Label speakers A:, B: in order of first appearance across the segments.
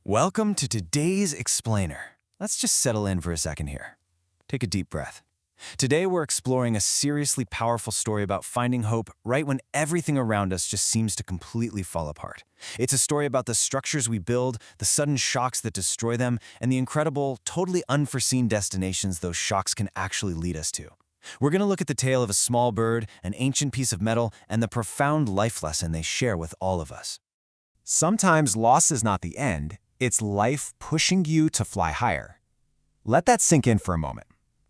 A: Welcome to today's explainer. Let's just settle in for a second here. Take a deep breath. Today we're exploring a seriously powerful story about finding hope right when everything around us just seems to completely fall apart. It's a story about the structures we build, the sudden shocks that destroy them, and the incredible, totally unforeseen destinations those shocks can actually lead us to. We're going to look at the tale of a small bird, an ancient piece of metal, and the profound life lesson they share with all of us.
B: Sometimes loss is not the end, it's life pushing you to fly higher. Let that sink in for a moment.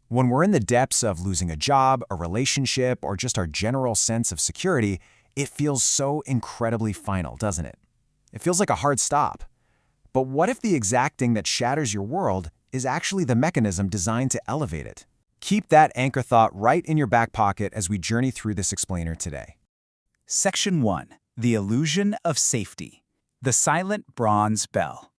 B: When we're in the depths of losing a job, a relationship, or just our general sense of security, it feels so incredibly final, doesn't it? It feels like a hard stop. But what if the exact thing that shatters your world is actually the mechanism designed to elevate it? Keep that anchor thought right in your back pocket as we journey through this explainer today.
C: Section 1. The Illusion of Safety. The Silent Bronze Bell.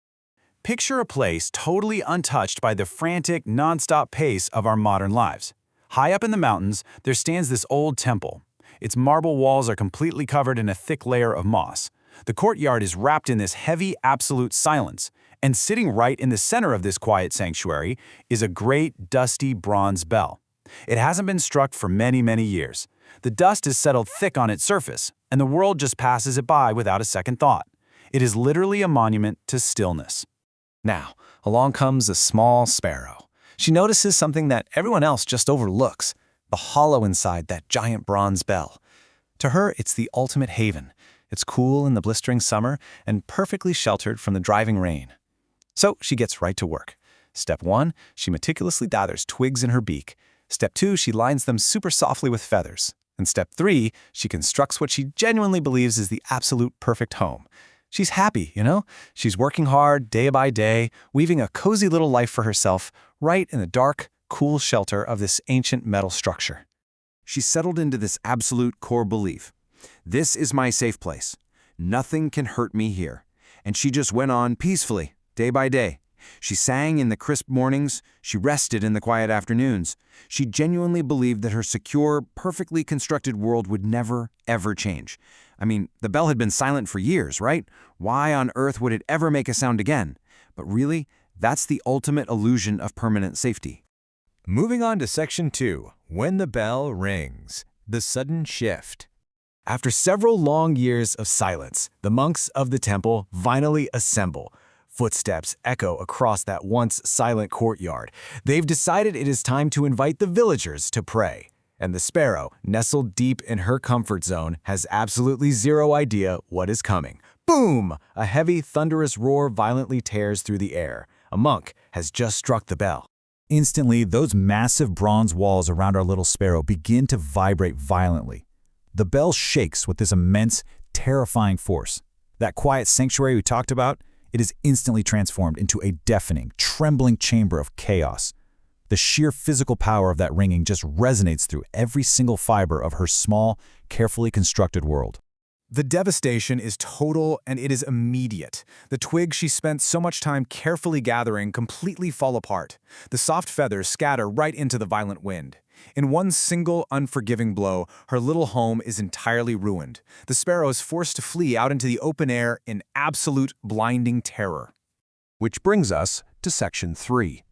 A: Picture a place totally untouched by the frantic, non-stop pace of our modern lives. High up in the mountains, there stands this old temple. Its marble walls are completely covered in a thick layer of moss. The courtyard is wrapped in this heavy, absolute silence, and sitting right in the center of this quiet sanctuary is a great, dusty bronze bell. It hasn't been struck for many, many years. The dust has settled thick on its surface, and the world just passes it by without a second thought. It is literally a monument to stillness.
B: Now, along comes a small sparrow. She notices something that everyone else just overlooks, the hollow inside that giant bronze bell. To her, it's the ultimate haven. It's cool in the blistering summer and perfectly sheltered from the driving rain. So she gets right to work. Step 1, she meticulously gathers twigs in her beak. Step 2, she lines them super softly with feathers. And step 3, she constructs what she genuinely believes is the absolute perfect home. She's happy, you know? She's working hard day by day, weaving a cozy little life for herself right in the dark, cool shelter of this ancient metal structure.
D: She settled into this absolute core belief. This is my safe place. Nothing can hurt me here. And she just went on peacefully, day by day. She sang in the crisp mornings. She rested in the quiet afternoons. She genuinely believed that her secure, perfectly constructed world would never, ever change. I mean, the bell had been silent for years, right? Why on earth would it ever make a sound again? But really, that's the ultimate illusion of permanent safety.
B: Moving on to Section 2, When the Bell Rings, the Sudden Shift. After several long years of silence, the monks of the temple finally assemble. Footsteps echo across that once silent courtyard. They've decided it is time to invite the villagers to pray. And the sparrow, nestled deep in her comfort zone, has absolutely zero idea what is coming. Boom! A heavy, thunderous roar violently tears through the air. A monk has just struck the bell.
E: Instantly, those massive bronze walls around our little sparrow begin to vibrate violently. The bell shakes with this immense, terrifying force. That quiet sanctuary we talked about, it is instantly transformed into a deafening, trembling chamber of chaos. The sheer physical power of that ringing just resonates through every single fiber of her small, carefully constructed world.
B: The devastation is total and it is immediate. The twigs she spent so much time carefully gathering completely fall apart. The soft feathers scatter right into the violent wind. In one single, unforgiving blow, her little home is entirely ruined. The sparrow is forced to flee out into the open air in absolute, blinding terror.
D: Which brings us to Section 3,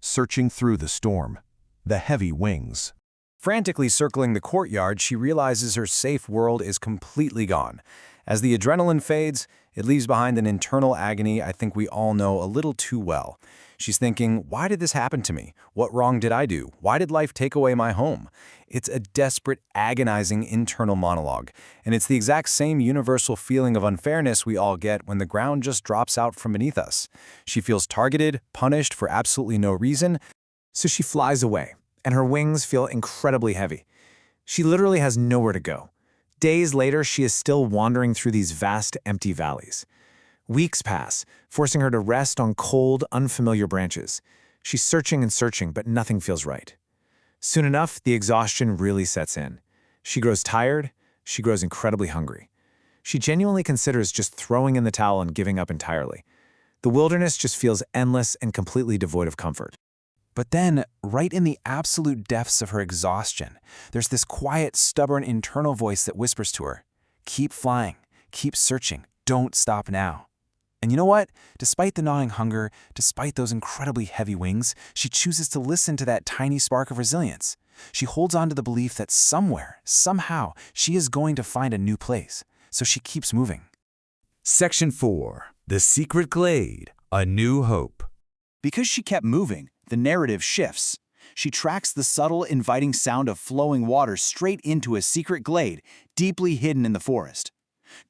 D: Searching Through the Storm, the Heavy Wings.
B: Frantically circling the courtyard, she realizes her safe world is completely gone. As the adrenaline fades, it leaves behind an internal agony I think we all know a little too well. She's thinking, why did this happen to me? What wrong did I do? Why did life take away my home? It's a desperate, agonizing internal monologue, and it's the exact same universal feeling of unfairness we all get when the ground just drops out from beneath us. She feels targeted, punished for absolutely no reason, so she flies away, and her wings feel incredibly heavy. She literally has nowhere to go. Days later, she is still wandering through these vast, empty valleys. Weeks pass, forcing her to rest on cold, unfamiliar branches. She's searching and searching, but nothing feels right. Soon enough, the exhaustion really sets in. She grows tired, she grows incredibly hungry. She genuinely considers just throwing in the towel and giving up entirely. The wilderness just feels endless and completely devoid of comfort. But then, right in the absolute depths of her exhaustion, there's this quiet, stubborn internal voice that whispers to her, "Keep flying, keep searching, don't stop now." And you know what? Despite the gnawing hunger, despite those incredibly heavy wings, she chooses to listen to that tiny spark of resilience. She holds on to the belief that somewhere, somehow, she is going to find a new place. So she keeps moving.
D: Section 4. The Secret Glade. A New Hope.
C: Because she kept moving, the narrative shifts. She tracks the subtle, inviting sound of flowing water straight into a secret glade, deeply hidden in the forest.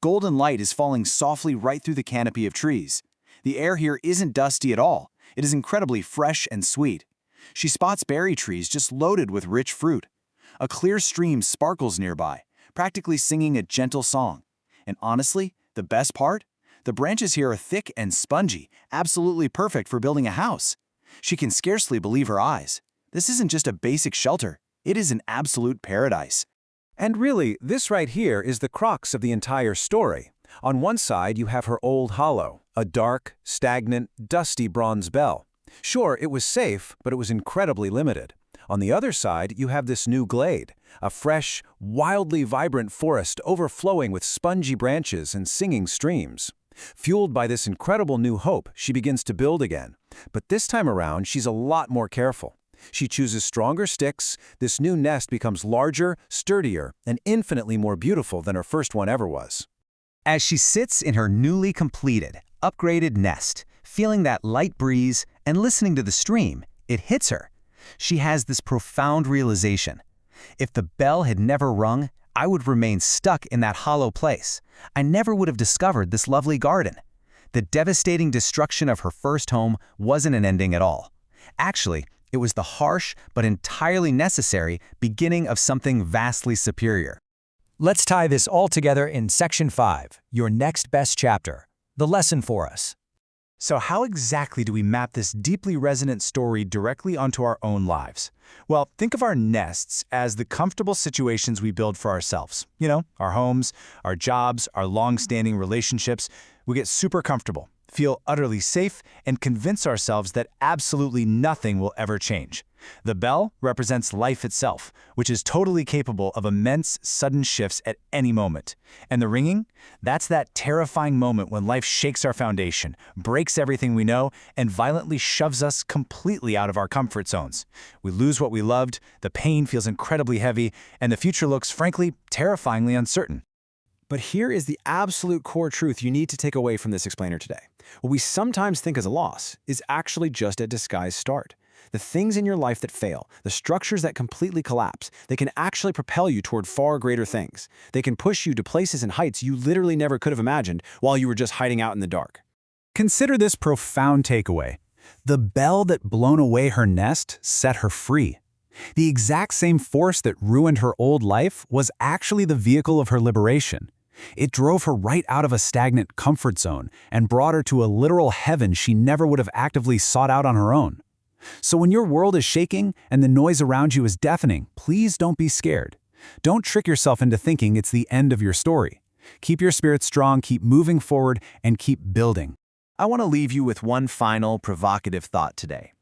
C: Golden light is falling softly right through the canopy of trees. The air here isn't dusty at all. It is incredibly fresh and sweet. She spots berry trees just loaded with rich fruit. A clear stream sparkles nearby, practically singing a gentle song. And honestly, the best part? The branches here are thick and spongy, absolutely perfect for building a house. She can scarcely believe her eyes. This isn't just a basic shelter. It is an absolute paradise.
B: And really, this right here is the crux of the entire story. On one side, you have her old hollow, a dark, stagnant, dusty bronze bell. Sure, it was safe, but it was incredibly limited. On the other side, you have this new glade, a fresh, wildly vibrant forest overflowing with spongy branches and singing streams. Fueled by this incredible new hope, she begins to build again. But this time around, she's a lot more careful. She chooses stronger sticks, this new nest becomes larger, sturdier, and infinitely more beautiful than her first one ever was.
C: As she sits in her newly completed, upgraded nest, feeling that light breeze and listening to the stream, it hits her. She has this profound realization. If the bell had never rung, I would remain stuck in that hollow place. I never would have discovered this lovely garden. The devastating destruction of her first home wasn't an ending at all. Actually, it was the harsh but entirely necessary beginning of something vastly superior.
E: Let's tie this all together in Section 5, your next best chapter, the lesson for us.
C: So how exactly do we map this deeply resonant story directly onto our own lives? Well, think of our nests as the comfortable situations we build for ourselves. You know, our homes, our jobs, our long-standing relationships. We get super comfortable, feel utterly safe, and convince ourselves that absolutely nothing will ever change. The bell represents life itself, which is totally capable of immense, sudden shifts at any moment. And the ringing? That's that terrifying moment when life shakes our foundation, breaks everything we know, and violently shoves us completely out of our comfort zones. We lose what we loved, the pain feels incredibly heavy, and the future looks, frankly, terrifyingly uncertain.
B: But here is the absolute core truth you need to take away from this explainer today. What we sometimes think as a loss is actually just a disguised start. The things in your life that fail, the structures that completely collapse, they can actually propel you toward far greater things. They can push you to places and heights you literally never could have imagined while you were just hiding out in the dark.
A: Consider this profound takeaway. The bell that blown away her nest set her free. The exact same force that ruined her old life was actually the vehicle of her liberation. It drove her right out of a stagnant comfort zone and brought her to a literal heaven she never would have actively sought out on her own. So when your world is shaking and the noise around you is deafening, please don't be scared. Don't trick yourself into thinking it's the end of your story. Keep your spirit strong, keep moving forward, and keep building.
C: I want to leave you with one final provocative thought today.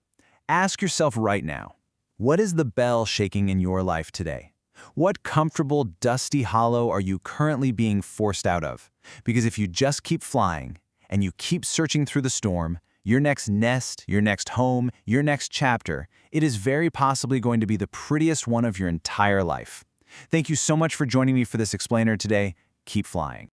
C: Ask yourself right now, what is the bell shaking in your life today? What comfortable, dusty hollow are you currently being forced out of? Because if you just keep flying and you keep searching through the storm, your next nest, your next home, your next chapter, it is very possibly going to be the prettiest one of your entire life. Thank you so much for joining me for this explainer today. Keep flying.